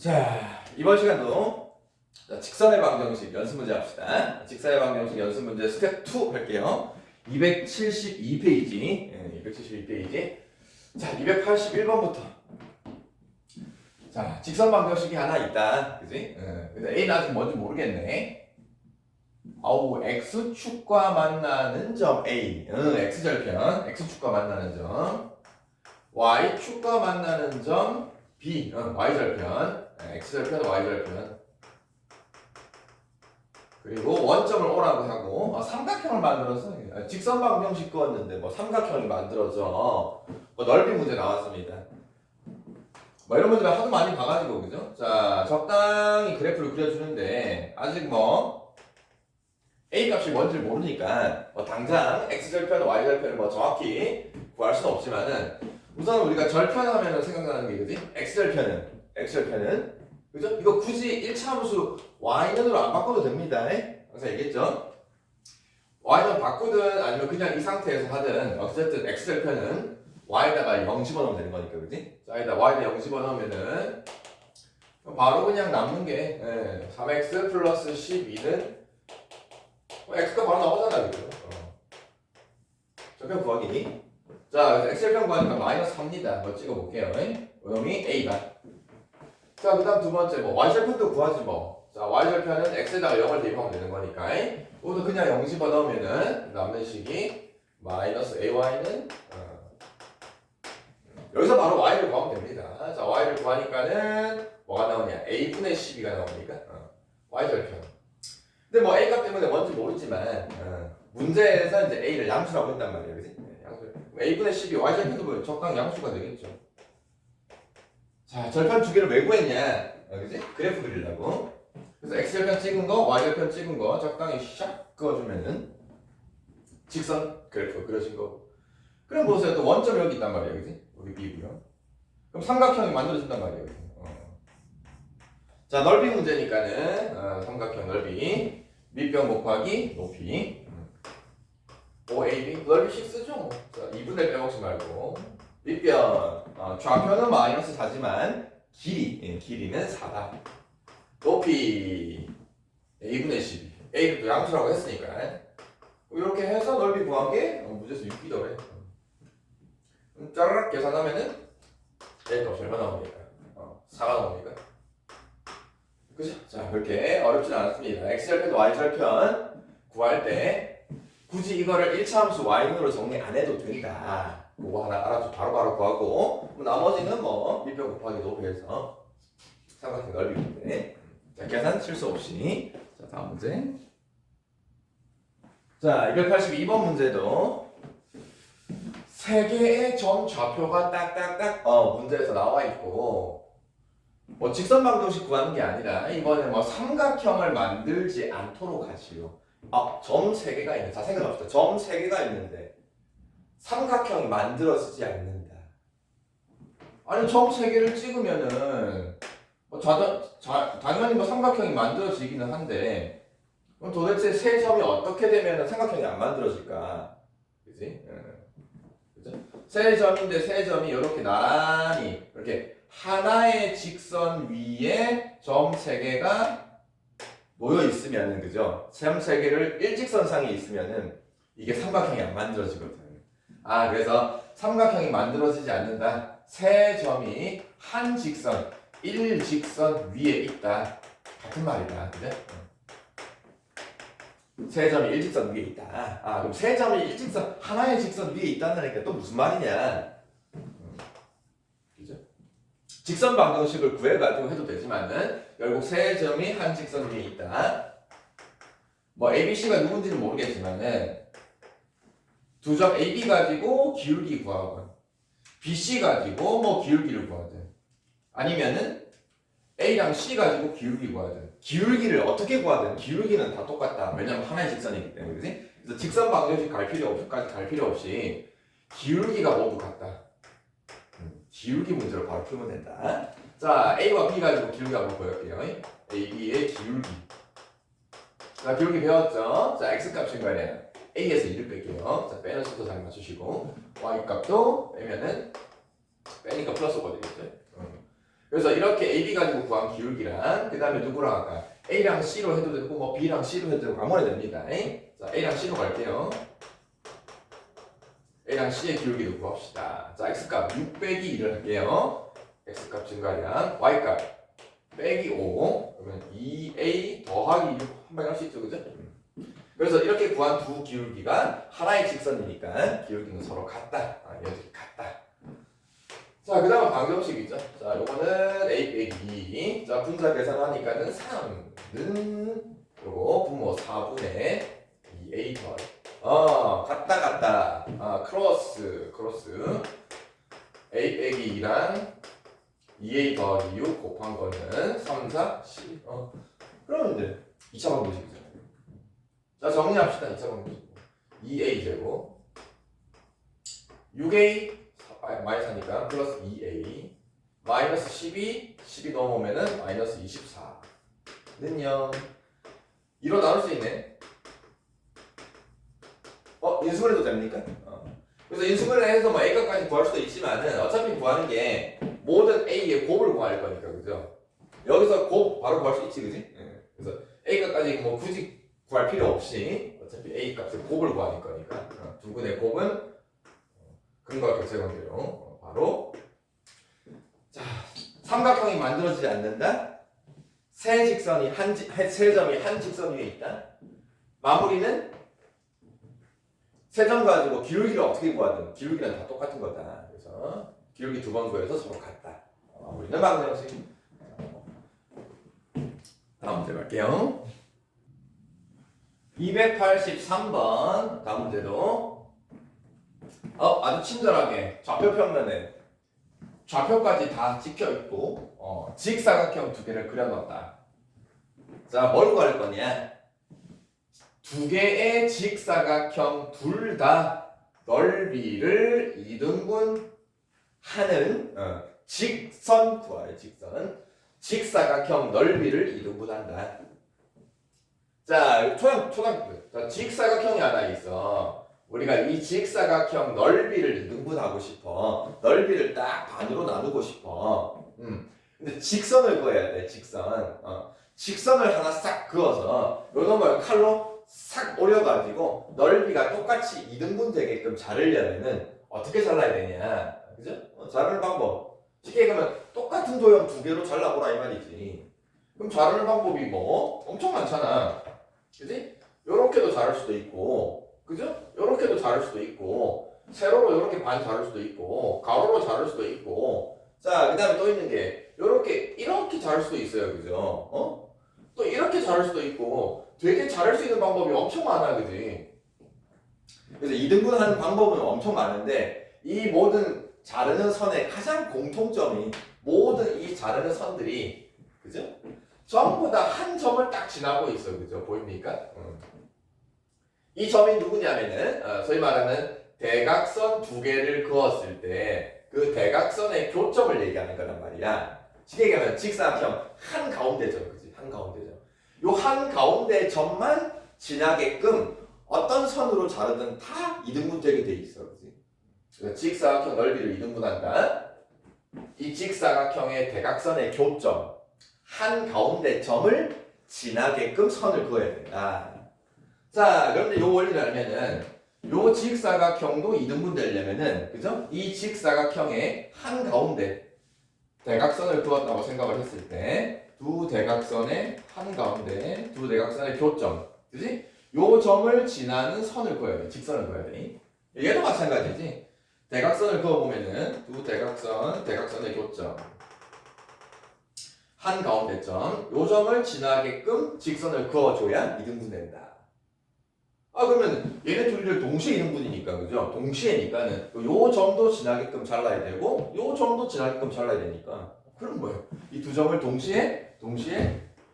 자, 이번 시간도 직선의 방정식 연습 문제 합시다. 직선의 방정식 연습 문제 스텝 2 할게요. 272페이지. 272페이지. 자, 281번부터. 자, 직선 방정식이 하나 있다. 그지? 근데 A는 아직 뭔지 모르겠네. 아우, X축과 만나는 점 A. X절편. X축과 만나는 점. Y축과 만나는 점 B. Y절편. X절편, Y절편. 그리고 원점을 O라고 하고 삼각형을 만들어서 직선 방정식 그었는데 뭐 삼각형이 만들어져 뭐 넓이 문제 나왔습니다. 뭐 이런 문제를 하도 많이 봐가지고 그죠? 자, 적당히 그래프를 그려주는데 아직 뭐 A 값이 뭔지를 모르니까 뭐 당장 X절편, Y절편을 뭐 정확히 구할 수는 없지만은 우선 우리가 절편하면 생각나는 게 그지? X절편은 그죠? 이거 굳이 1차 함수 y는으로 안 바꿔도 됩니다. 항상 얘기했죠? y는 바꾸든 아니면 그냥 이 상태에서 하든 어쨌든 x절편은 y에다가 0 집어넣으면 되는 거니까 그지? 자, 여기다 y에다 0 집어넣으면은 바로 그냥 남는 게 3x 플러스 12는 x가 바로 나오잖아 그죠? 절편 구하기. 자, 그래서 x절편 구하니까 마이너스 3입니다. 뭐 찍어볼게요. 요놈이 a가. 자, 그 다음 두 번째, 뭐, y절편도 구하지 뭐. 자, y절편은 x에다가 0을 대입하면 되는 거니까. 이것도 그냥 0 집어넣으면은 남는 식이 마이너스 ay는 여기서 바로 y를 구하면 됩니다. 자, y를 구하니까는 뭐가 나오냐? a분의 12가 나오니까 y절편. 근데 뭐 a 값 때문에 뭔지 모르지만 문제에서 이제 a를 양수라고 했단 말이에요. 그지? 양수. a분의 12, y절편도 뭐 적당히 양수가 되겠죠. 자, 절편 두 개를 왜 구했냐? 그지? 그래프 그리려고. 그래서 x절편 찍은 거, y절편 찍은 거 적당히 샥 그어주면은 직선 그래프 그려진 거. 그럼 보세요. 또 원점 여기 있단 말이에요. 그지? 여기 B고요. 그럼 삼각형이 만들어진단 말이에요. 그지? 자, 넓이 문제니까는 삼각형 넓이 밑변 곱하기 높이 OAB 넓이 6죠. 자, 2분의 빼먹지 말고 밑변 좌표는 마이너스 4지만 길이는 4다. 높이 a분의 12 a를 또 양수라고 했으니까 이렇게 해서 넓이 구한 게 문제에서 6이더래. 짜르륵 계산하면은 a 값이 얼마 나옵니까? 4가 나옵니까? 그죠? 자, 그렇게 어렵진 않았습니다. x절편, y절편 구할 때 굳이 이거를 1차 함수 y으로 정리 안 해도 된다. 그거 하나 알아서 바로바로 구하고 나머지는 뭐 밑변 곱하기 높이해서 삼각형 넓이 문제. 자, 계산 실수 없이. 자, 다음 문제. 자, 282번 문제도 세 개의 점 좌표가 딱딱딱 문제에서 나와 있고 뭐 직선 방정식 구하는 게 아니라 이번에 뭐 삼각형을 만들지 않도록 하지요. 점 세 개가 있는. 자, 생각합시다. 점 세 개가 있는데 삼각형이 만들어지지 않는다. 아니, 점 세 개를 찍으면은 당연히 뭐 삼각형이 만들어지기는 한데 그럼 도대체 세 점이 어떻게 되면 삼각형이 안 만들어질까? 그지? 그죠? 세 점인데 세 점이 이렇게 나란히 이렇게 하나의 직선 위에 점 세 개가 놓여 있으면은 그죠? 점 세 개를 일직선상에 있으면은 이게 삼각형이 안 만들어지거든. 그래서 삼각형이 만들어지지 않는다. 세 점이 한 직선, 일직선 위에 있다. 같은 말이다. 그래? 세 점이 일직선 위에 있다. 그럼 세 점이 일직선, 하나의 직선 위에 있다니까 또 무슨 말이냐? 그죠? 직선 방정식을 구해가지고 해도 되지만은 결국 세 점이 한 직선 위에 있다. 뭐 ABC가 누군지는 모르겠지만은 두 점 AB 가지고 기울기 구하건 BC 가지고 뭐 기울기를 구하든 아니면은 A랑 C 가지고 기울기 구하든 기울기를 어떻게 구하든 기울기는 다 똑같다. 왜냐면 하나의 직선이기 때문에. 그지? 그래서 직선 방정식 갈 필요 없이 기울기가 모두 같다. 기울기 문제를 바로 풀면 된다. 자, A와 B 가지고 기울기 한번 보여볼게요. A, B의 기울기. 자, 기울기 배웠죠? 자, X 값인 거예요. A에서 1을 뺄게요. 자, 빼는 속도 잘 맞추시고 Y 값도 빼면은 빼니까 플러스 5가 되겠죠? 그래서 이렇게 AB 가지고 구한 기울기랑 그 다음에 누구랑 할까? A랑 C로 해도 되고 뭐 B랑 C로 해도 되고 아무나 됩니다. 자, A랑 C로 갈게요. A랑 C의 기울기도 구합시다. 자, X값 6 빼기 2를 할게요. X값 증가량, Y값 빼기 5, 그러면 2A 더하기 6 한 방에 할 수 있죠, 그죠? 그래서 이렇게 구한 두 기울기가 하나의 직선이니까 기울기는 서로 같다. 얘들이 같다. 자, 그 다음은 방정식이죠. 자, 요거는 A 빼기 2. 자, 분자 계산하니까는 3는 요거 분모 4분의 2A 더하기. 같다. 크로스. A 빼기 2랑 2A 더하기 6 곱한 거는 3, 4, 12. 그러면 이제 2차 방정식이죠. 자, 정리합시다. 2차 방정식. 2A 제곱 6A 마이너스 하니까 플러스 2A 마이너스 12 넘어오면은 마이너스 24는요 2로 나눌 수 있네. 인수분해 해도 됩니까? 그래서 인수분해 해서 뭐 A값까지 구할 수도 있지만은 어차피 구하는 게 모든 A의 곱을 구할 거니까, 그죠? 여기서 곱 바로 구할 수 있지, 그지? 그래서 A값까지 뭐 굳이 구할 필요 없이 어차피 A 값을 곱을 구하는 거니까 두근의 곱은 근과 격세 관계로 바로 자, 삼각형이 만들어지지 않는다. 세 직선이 세 점이 한 직선 위에 있다. 마무리는 세 점 가지고 기울기를 어떻게 구하든 기울기는 다 똑같은 거다. 그래서 기울기 두 번 구해서 서로 같다. 마무리는 방정식. 다음 문제 갈게요. 283번 다음 문제도 아주 친절하게 좌표 평면에 좌표까지 다 찍혀 있고 직사각형 두 개를 그려 넣었다. 자, 뭘 구할 거냐? 두 개의 직사각형 둘 다 넓이를 2등분 하는 직선 구하래. 직사각형 넓이를 2등분한다. 자, 초등학교 직사각형이 하나 있어. 우리가 이 직사각형 넓이를 2등분하고 싶어. 넓이를 딱 반으로 나누고 싶어. 근데 직선을 그어야 돼. 직선을 하나 싹 그어서 요 놈을 칼로 싹 오려가지고 넓이가 똑같이 2등분 되게끔 자르려면은 어떻게 잘라야 되냐, 그죠? 자르는 방법 쉽게 얘기하면 똑같은 도형 두 개로 잘라보라 이 말이지. 그럼 자르는 방법이 뭐 엄청 많잖아, 그지? 요렇게도 자를 수도 있고, 그죠? 요렇게도 자를 수도 있고, 세로로 요렇게 반 자를 수도 있고, 가로로 자를 수도 있고, 자, 그 다음에 또 있는 게 요렇게 이렇게 자를 수도 있어요, 그죠? 또 이렇게 자를 수도 있고, 되게 자를 수 있는 방법이 엄청 많아, 그지? 그래서 2등분 하는 방법은 엄청 많은데, 이 모든 자르는 선의 가장 공통점이 모든 이 자르는 선들이, 그죠? 전부 다 한 점을 딱 지나고 있어, 그죠? 보입니까? 이 점이 누구냐면은 소위 말하는 대각선 두 개를 그었을 때 그 대각선의 교점을 얘기하는 거란 말이야. 쉽게 얘기하면 직사각형 한 가운데 점, 그지? 한 가운데 점. 요 한 가운데 점만 지나게끔 어떤 선으로 자르든 다 2등분 되게 돼 있어, 그지? 그래서 직사각형 넓이를 2등분한다. 이 직사각형의 대각선의 교점 한 가운데 점을 지나게끔 선을 그어야 된다. 자, 그런데 요 원리를 알면은 요 직사각형도 2등분 되려면은, 그죠? 이 직사각형의 한 가운데 대각선을 그었다고 생각을 했을 때 두 대각선의 한 가운데 두 대각선의 교점, 그지? 요 점을 지나는 선을 그어야 돼. 직선을 그어야 돼. 얘도 마찬가지지. 대각선을 그어보면은 두 대각선의 교점 한 가운데 점, 요 점을 지나게끔 직선을 그어줘야 2등분 된다. 그러면 얘네 둘을 동시에 2등분이니까, 그죠? 동시에니까는 요 점도 지나게끔 잘라야 되고 요 점도 지나게끔 잘라야 되니까, 그럼 뭐예요? 이 두 점을 동시에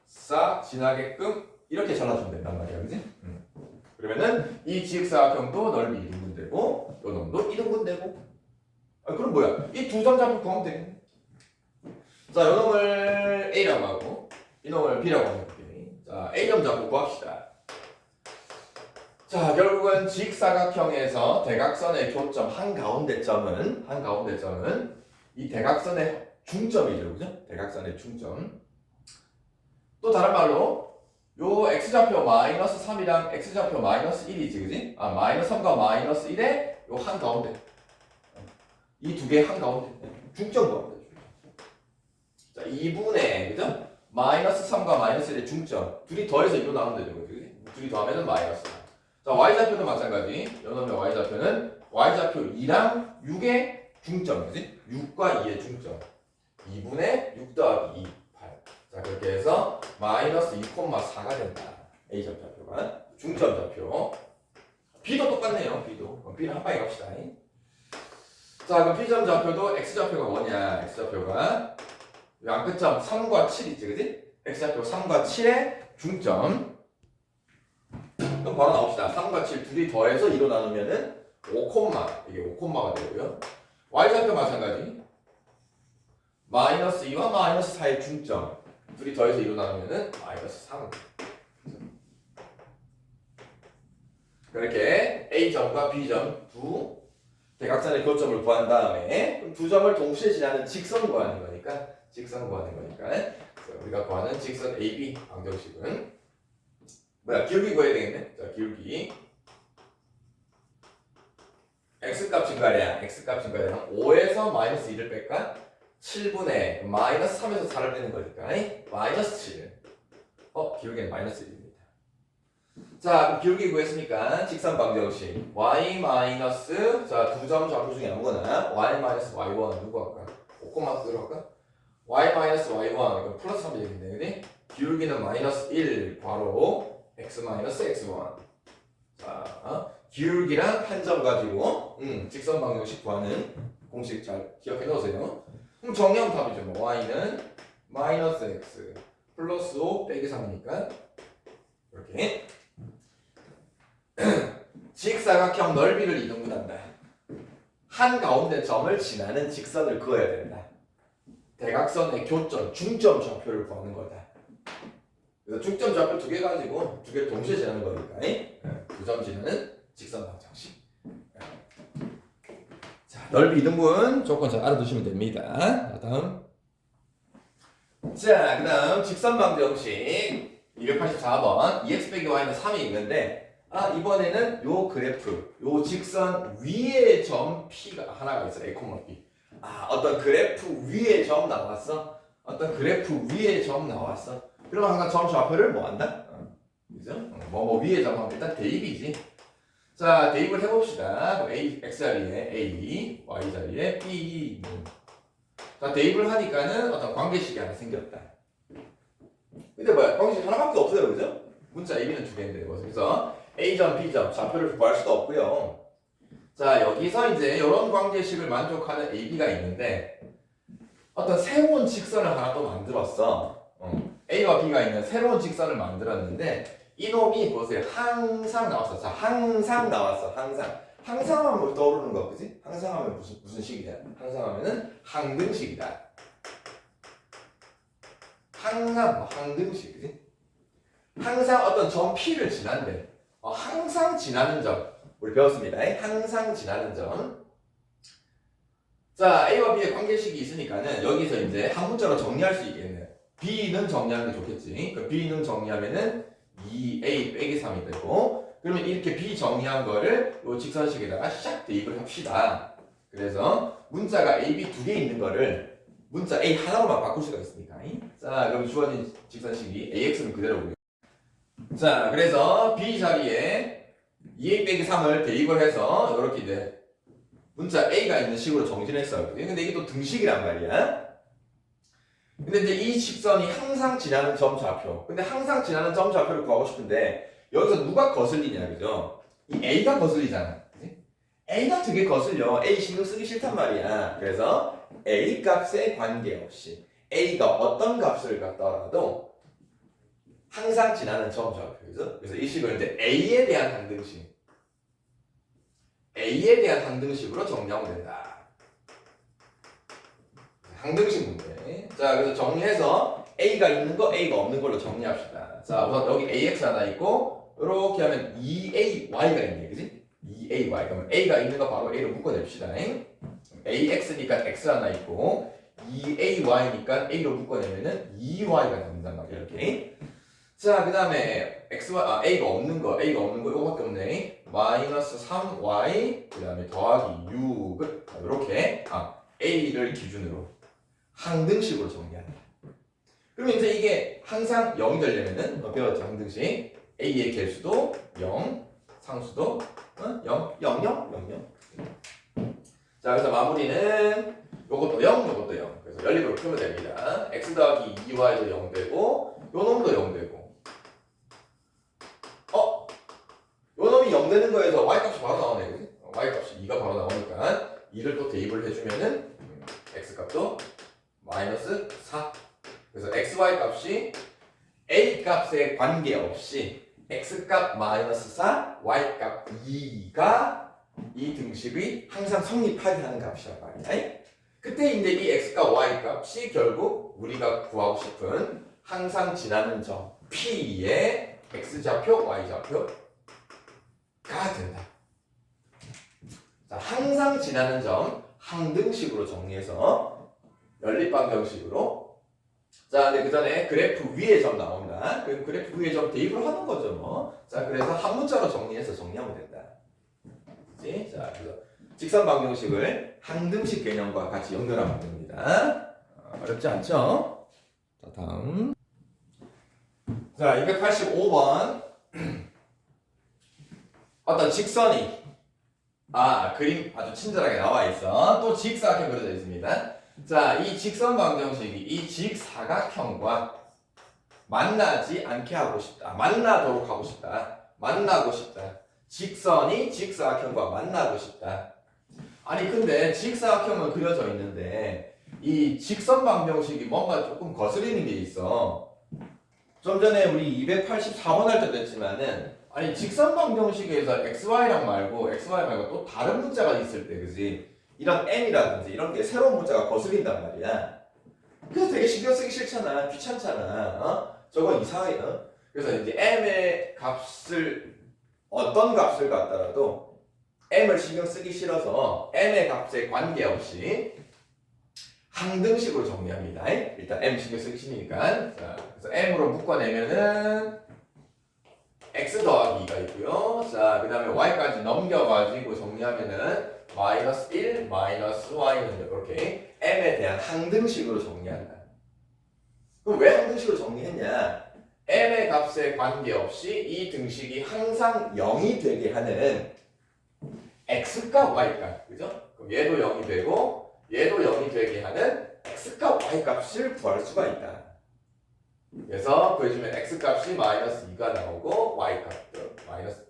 싹 지나게끔 이렇게 잘라주면 된단 말이야, 그지? 그러면은 이 직사각형도 넓이 2등분 되고 요 놈도 2등분 되고, 그럼 뭐야? 이 두 점 잡고 구하면 되겠네. 자, 요 놈을 A라고 하고 이 놈을 B라고 하면 돼. 자, A점 잡고 구합시다. 자, 결국은 직사각형에서 대각선의 교점 한가운데 점은 이 대각선의 중점이죠, 그죠? 대각선의 중점. 또 다른 말로 요 x좌표 마이너스 3이랑 x좌표 마이너스 1이지, 그지? 아, 마이너스 3과 마이너스 1의 요 한가운데. 이 두 개 한가운데. 중점 가운데. 자, 2분의, 그죠? 마이너스 3과 마이너스 1의 중점. 둘이 더해서 2로 나오면 되죠, 그지? 둘이 더하면 마이너스. 자, y좌표도 마찬가지. 요놈의 y좌표는 y좌표 2랑 6의 중점, 그지? 6과 2의 중점. 2분의 6 더하기 2, 8. 자, 그렇게 해서 마이너스 2,4가 된다. A점 좌표가. 중점 좌표. B도 똑같네요, B도. 그럼 B는 한 방에 갑시다. 자, 그럼 B점 좌표도 X좌표가 뭐냐? X좌표가 양끝점 3과 7 있지, 그지? X좌표 3과 7의 중점. 그럼 바로 나옵시다. 3과 7 둘이 더해서 2로 나누면은 5, 이게 5가 되고요. Y좌표 마찬가지. 마이너스 2와 마이너스 4의 중점. 둘이 더해서 2로 나누면은 마이너스 3. 그렇게 A점과 B점 두 대각선의 교점을 구한 다음에 그럼 두 점을 동시에 지나는 직선 구하는 거니까 그래서 우리가 구하는 직선 AB 방정식은 기울기 구해야 되겠네. 자, 기울기 x값 증가량 5에서 마이너스 2를 뺄까? 7분의 마이너스 3에서 4를 빼는 거니까 마이너스 7. 기울기는 마이너스 1입니다. 자, 그럼 기울기 구했으니까 직선 방정식 y 마이너스 자, 두 점 좌표 중에 아무거나 y 마이너스 y1 누구 할까? 5,0로 할까? y 마이너스 y1 이건 플러스 3이 되겠네, 그지? 기울기는 마이너스 1 괄호 x 마이너스 x1. 자, 기울기랑 한 점 가지고 직선 방정식 구하는 공식 잘 기억해 놓으세요. 그럼 정리하면 답이죠. 뭐 y는 마이너스 x 플러스 5 빼기 3이니까 이렇게 직사각형 넓이를 이동한다. 한가운데 점을 지나는 직선을 그어야 된다. 대각선의 교점, 중점 좌표를 구하는 거다. 그래서 중점 좌표 두 개 가지고 두 개 동시에 지나는 거니까 두 점 지나는 직선 방정식. 자, 넓이 이등분 조건 잘 알아두시면 됩니다. 자, 다음. 자, 그 다음 직선 방정식 284번 EX 빼기 Y는 3이 있는데 이번에는 요 그래프, 요 직선 위에 점 P가 하나가 있어. A, B. 어떤 그래프 위에 점 나왔어. 그러면 항상 점 좌표를 뭐 한다? 그죠? 뭐 위에 점 하면 일단 대입이지. 자, 대입을 해봅시다. 그럼 A, X 자리에 A, Y 자리에 B. 자, 대입을 하니까는 어떤 관계식이 하나 생겼다. 근데 관계식 하나밖에 없어요, 그죠? 문자 AB는 두 개인데, 그래서 A점, B점 좌표를 구할 수도 없고요. 자, 여기서 이제 이런 관계식을 만족하는 AB가 있는데 어떤 새로운 직선을 하나 또 만들었어. A와 B가 있는 새로운 직선을 만들었는데 이놈이 보세요. 항상 나왔어. 자, 항상 나왔어. 항상 하면 뭐 떠오르는 거, 그지? 항상 하면 무슨 식이냐? 항상 하면은 항등식이다. 항등식, 그지? 항상 어떤 점 P를 지난대. 항상 지나는 점. 우리 배웠습니다. 항상 지나는 점. 자, A와 B의 관계식이 있으니까는 여기서 이제 한 문자로 정리할 수 있겠네. B는 정리하는 게 좋겠지. 그 B는 정리하면은 2A 빼기 3이 되고, 그러면 이렇게 B 정리한 거를 요 직선식에다가 샥 대입을 합시다. 그래서 문자가 A, B 두 개 있는 거를 문자 A 하나로만 바꿀 수가 있으니까. 자, 그럼 주어진 직선식이 AX는 그대로고요. 자, 그래서 B 자리에 2A 빼기 3을 대입을 해서 이렇게 이제 문자 A가 있는 식으로 정진했어요. 근데 이게 또 등식이란 말이야. 근데 이제 이 직선이 항상 지나는 점 좌표. 근데 항상 지나는 점 좌표를 구하고 싶은데 여기서 누가 거슬리냐, 그죠? 이 A가 거슬리잖아. 그치? A가 되게 거슬려. A 신경 쓰기 싫단 말이야. 그래서 A 값에 관계없이 A가 어떤 값을 갖더라도 항상 지나는 점 좌표죠. 그래서 이 식을 이제 A에 대한 항등식으로 정리하면 된다. 항등식 문제. 자, 그래서 정리해서 A가 있는 거, A가 없는 걸로 정리합시다. 자, 우선 여기 AX 하나 있고, 이렇게 하면 2AY가 있네, 그지? 2AY. 그러면 A가 있는 거 바로 A로 묶어냅시다. AX니까 X 하나 있고, 2ay니까 a로 묶어내면은 2y가 나온단 말이야. 이렇게. 자, 그 다음에 a가 없는 거 이거밖에 없네. 마이너스 3y 그 다음에 더하기 6을 이렇게 a를 기준으로 항등식으로 정리한다. 그럼 이제 이게 항상 0이 되려면은 배웠죠? 항등식 a의 개수도 0, 상수도 0, 0, 0, 0, 0. 자, 그래서 마무리는 요것도 0, 요것도 0. 그래서 연립으로 풀면 됩니다. x 더하기 2y도 0 되고 요 놈도 0 되고 요 놈이 0 되는 거에서 y값이 바로 나오네. 그치? y값이 2가 바로 나오니까 2를 또 대입을 해주면은 x값도 마이너스 4. 그래서 xy 값이 a 값에 관계없이 x값 마이너스 4, y값 2가 이 등식의 항상 성립하게 하는 값이란 말이야. 그때 이제 이 x값 y값이 결국 우리가 구하고 싶은 항상 지나는 점 P의 x좌표, y좌표가 된다. 자, 항상 지나는 점 항등식으로 정리해서 연립방정식으로. 자, 근데 그 전에 그래프 위에 점 나옵니다. 그럼 그래프 위에 점 대입을 하는 거죠, 뭐. 자, 그래서 한 문자로 정리하면 된다. 그치? 자, 그래서 직선 방정식을 항등식 개념과 같이 연결하면 됩니다. 어렵지 않죠? 자, 다음. 자, 285번. 어떤 직선이 그림 아주 친절하게 나와 있어. 또 직사각형 그려져 있습니다. 자, 이 직선 방정식이 이 직사각형과 만나지 않게 하고 싶다. 만나도록 하고 싶다. 만나고 싶다. 직선이 직사각형과 만나고 싶다. 아니 근데 직사각형은 그려져 있는데 이 직선 방정식이 뭔가 조금 거스리는 게 있어. 좀 전에 우리 284번 할 때도 했지만은 아니 직선 방정식에서 xy 말고 또 다른 문자가 있을 때 그지? 이런 m이라든지 이런 게 새로운 문자가 거슬린단 말이야. 그래서 되게 신경 쓰기 싫잖아. 귀찮잖아. 저거 이상해. 그래서 이제 m의 값을 어떤 값을 갖더라도 m을 신경 쓰기 싫어서 m의 값에 관계없이 항등식으로 정리합니다. 일단 m 신경 쓰기 싫으니까. 자, 그래서 m으로 묶어내면은 x 더하기 2가 있고요. 자, 그 다음에 y까지 넘겨가지고 정리하면은 마이너스 1, 마이너스 y는 이렇게 m에 대한 항등식으로 정리한다. 그럼 왜 항등식으로 정리했냐? m의 값에 관계없이 이 등식이 항상 0이 되게 하는 x값, y값, 그죠? 그럼 얘도 0이 되고 얘도 0이 되게 하는 x값, y값을 구할 수가 있다. 그래서 구해주면 x값이 마이너스 2가 나오고 y값도 마이너스.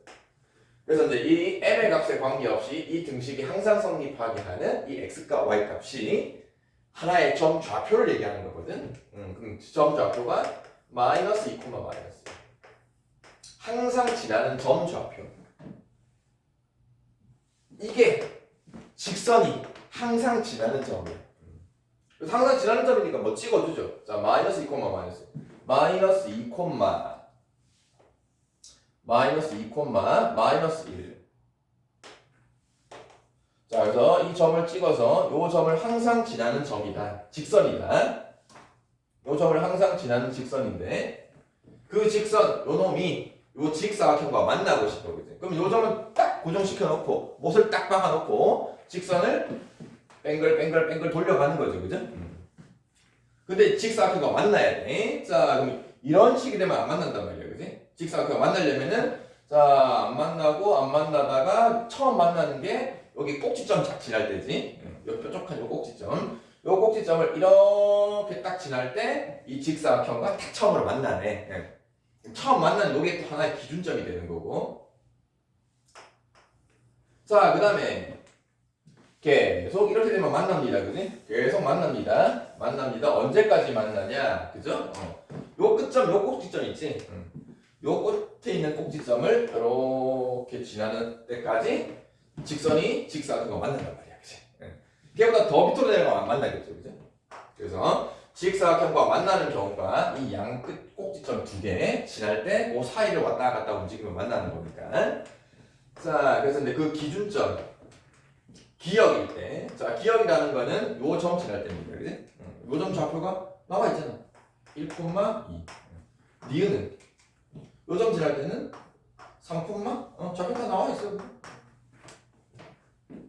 그래서 이제 이 m의 값에 관계없이 이 등식이 항상 성립하게 하는 이 x값, y값이 하나의 점 좌표를 얘기하는 거거든. 그럼 점 좌표가 마이너스 2, 마이너스. 항상 지나는 점 좌표. 이게 직선이 항상 지나는 점이야. 그래서 항상 지나는 점이니까 뭐 찍어주죠. 자, 마이너스 2, 마이너스. 마이너스 2, 마이너스 1. 자, 그래서 이 점을 찍어서 이 점을 항상 지나는 점이다. 직선이다. 이 점을 항상 지나는 직선인데 그 직선, 요 놈이 요 직사각형과 만나고 싶어. 그지? 그럼 요 점은 딱 고정시켜 놓고 못을 딱 박아 놓고 직선을 뱅글 돌려가는 거죠. 그죠? 근데 직사각형과 만나야 돼. 자, 그럼 이런 식이 되면 안 만난단 말이야. 그지? 직사각형과 만나려면은 자, 안 만나다가 처음 만나는 게 여기 꼭지점 딱 지날 때지. 요 뾰족한 요 꼭지점. 요 꼭지점을 이렇게 딱 지날 때 이 직사각형과 딱 처음으로 만나네. 처음 만나는 요게 또 하나의 기준점이 되는 거고. 자, 그 다음에 계속 이렇게 되면 만납니다. 그지? 계속 만납니다. 언제까지 만나냐? 그죠? 요 끝점, 요 꼭지점 있지? 요 끝에 있는 꼭지점을 이렇게 지나는 때까지 직선이 직사각형과 만난단 말이야. 그치? 걔보다 더 밑으로 내려가면 안 만나겠죠. 그죠? 그래서 직사각형과 만나는 경우가 이 양 끝 꼭지점 두 개 지날 때 그 사이를 왔다 갔다 움직이면 만나는 거니까. 자, 그래서 근데 그 기준점 기역일 때, 자, 기역이라는 거는 요 점 지날 때입니다. 그지? 요점 좌표가 나와 있잖아. 1,2. 니은은 요점 지날 때는 3, 좌표가 나와 있어.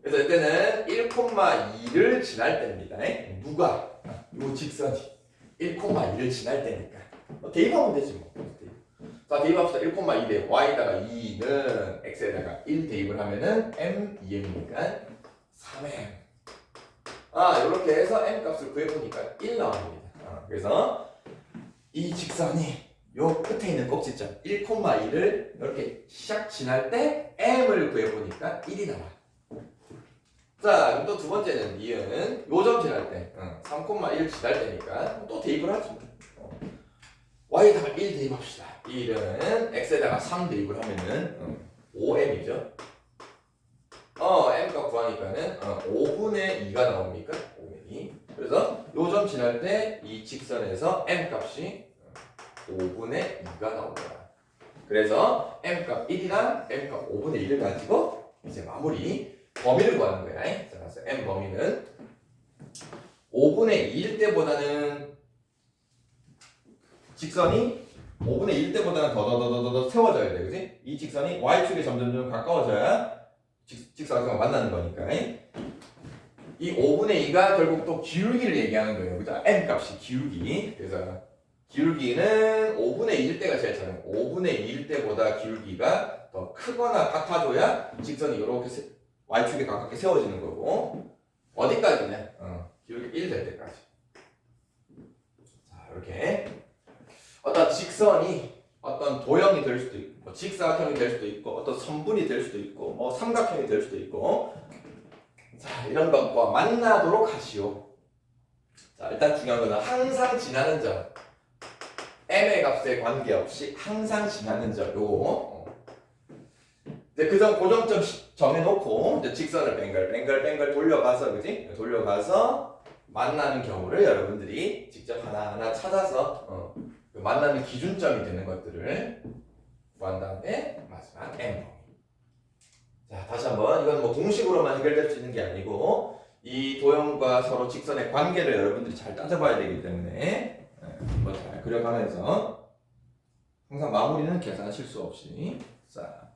그래서 이때는 1,2를 지날 때입니다. 누가? 요 직선이 1,2를 지날 때니까. 대입하면 되지 뭐. 자, 대입합시다. 1,2 대 y에다가 2는 x에다가 1 대입을 하면은 m 2m이니까 3m. 이렇게 해서 m 값을 구해보니까 1 나옵니다. 그래서 이 직선이 요 끝에 있는 꼭지점 1,2를 이렇게 샥 지날 때 m을 구해보니까 1이 나와. 자, 그럼 또 두 번째는 니은 요점 지날 때 3,1 지날 때니까 또 대입을 하지. y에다가 1 대입합시다. 1은 x에다가 3 대입을 하면은 5m이죠. m값 구하니까는 5분의 2가 나옵니까? 5분의 2. 그래서 요점 지날 때 이 직선에서 m값이 5분의 2가 나옵니다. 그래서 m값 1이랑 m값 5분의 1을 가지고 이제 마무리 범위를 구하는 거야. 자, 그래서 m 범위는 5분의 2일 때보다는 직선이 5분의 1 때보다는 더 세워져야 돼, 그지? 이 직선이 y축에 점점 가까워져야 직선과 만나는 거니까. 이 5분의 2가 결국 또 기울기를 얘기하는 거예요, 그죠? m 값이 기울기. 그래서 기울기는 5분의 1일 때가 제일 작은 5분의 2일 때보다 기울기가 더 크거나 같아져야 직선이 이렇게 y축에 가깝게 세워지는 거고. 어디까지냐? 기울기 1 될 때까지. 자, 이렇게 어떤 직선이 어떤 도형이 될 수도 있고, 뭐 직사각형이 될 수도 있고, 어떤 선분이 될 수도 있고, 뭐 삼각형이 될 수도 있고, 자, 이런 것과 만나도록 하시오. 자, 일단 중요한 거는 항상 지나는 점. m의 값에 관계없이 항상 지나는 점. 요거. 이제 그 점 고정점 정해놓고 이제 직선을 뱅글 돌려가서, 그지? 돌려가서 만나는 경우를 여러분들이 직접 하나하나 찾아서 그 만나는 기준점이 되는 것들을 구한 다음에 마지막 m 범위. 자, 다시 한번 이건 뭐 공식으로만 해결될 수 있는 게 아니고 이 도형과 서로 직선의 관계를 여러분들이 잘 따져봐야 되기 때문에 한번 잘 그려가면서 항상 마무리는 계산 실수 없이. 자.